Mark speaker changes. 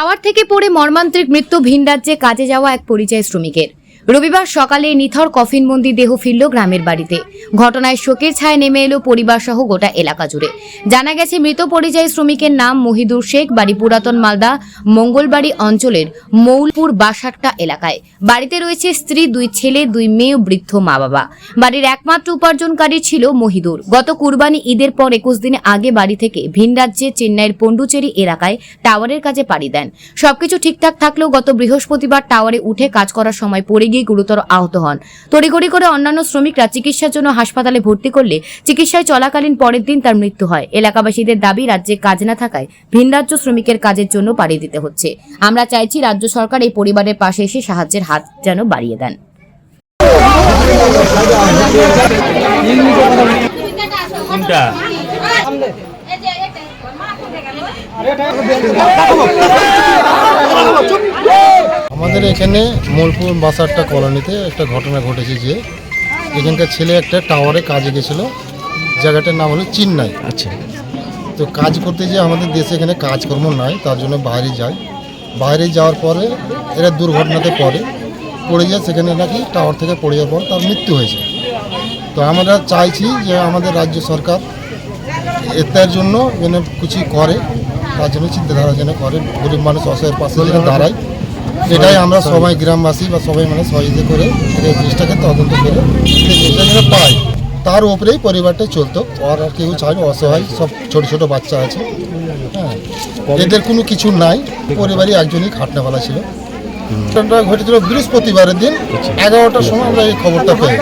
Speaker 1: Tower থেকে পড়ে মর্মান্তিক মৃত্যু ভিন রাজ্যে কাজে যাওয়া এক পরিযায়ী শ্রমিকের। রবিবার সকালে নিথর কফিনবন্দি দেহ ফিরল গ্রামের বাড়িতে। ঘটনায় শোকের ছায়া নেমে এলো পরিবার সহ গোটা এলাকা জুড়ে। জানা গেছে মৃত পরিযায়ী শ্রমিকের নাম মহিদুর শেখ, বাড়ি পুরাতন মালদা মঙ্গলবাড়ি অঞ্চলের মৌলপুর বাসাট্টা এলাকায়। বাড়িতে রয়েছে স্ত্রী, 2 ছেলে, 2 মেয়ে, বৃদ্ধ মা বাবা। বাড়ির একমাত্র উপার্জনকারী ছিল মহিদুর। গত কুরবানি ঈদের পর 21 দিন আগে বাড়ি থেকে ভিন রাজ্যে চেন্নাইয়ের পন্ডুচেরি এলাকায় টাওয়ারের কাজে পাড়ি দেন। সবকিছু ঠিকঠাক থাকলেও গত বৃহস্পতিবার টাওয়ারে উঠে কাজ করার সময় পড়ে গিয়ে গুরুতর আহত হন। তড়িঘড়ি করে অন্যান্য শ্রমিকরা চিকিৎসার জন্য হাসপাতালে ভর্তি করলে চিকিৎসায় চলাকালীন পরের দিন তার মৃত্যু হয়। এলাকাবাসীদের দাবি, রাজ্যে কাজ না থাকায় ভিন রাজ্য শ্রমিকের কাজের জন্য পাড়ি দিতে হচ্ছে। আমরা চাইছি রাজ্য সরকার এই পরিবারের পাশে এসে সাহায্যের হাত যেন বাড়িয়ে দেন।
Speaker 2: আমাদের এখানে মৌলপুর বাসাট্টা কলোনিতে একটা ঘটনা ঘটেছে যে এখানকার ছেলে একটা টাওয়ারে কাজে গেছিল, জায়গাটার নাম হলো চেন্নাই।
Speaker 3: আচ্ছা,
Speaker 2: তো কাজ করতে যে আমাদের দেশে এখানে কাজকর্ম নাই, তার জন্য বাইরে যায়। বাইরে যাওয়ার পরে এরা দুর্ঘটনাতে পড়ে যায়, সেখানে নাকি টাওয়ার থেকে পড়ে যাওয়ার পর তার মৃত্যু হয়েছে। তো আমরা চাইছি যে আমাদের রাজ্য সরকার এটার জন্য যেন কিছু করে, তার জন্য চিন্তাধারা যেন করে, গরিব মানুষ অসহায়ের পাশে যেন দাঁড়ায়। এটাই আমরা সবাই গ্রামবাসী বা সবাই মানে সহযোগিতা করে এই জিনিসটাকে তদন্ত করে জিনিসটা যেন পাই, তার উপরেই পরিবারটা চলতো। আর কেউ চাই অসহায়, সব ছোট ছোট বাচ্চা আছে, হ্যাঁ, এদের কোনো কিছু নাই। পরিবারই একজনই খাটনাওয়ালা ছিল। ঘটেছিল বৃহস্পতিবারের দিন 11টার সময় আমরা এই খবরটা পাই।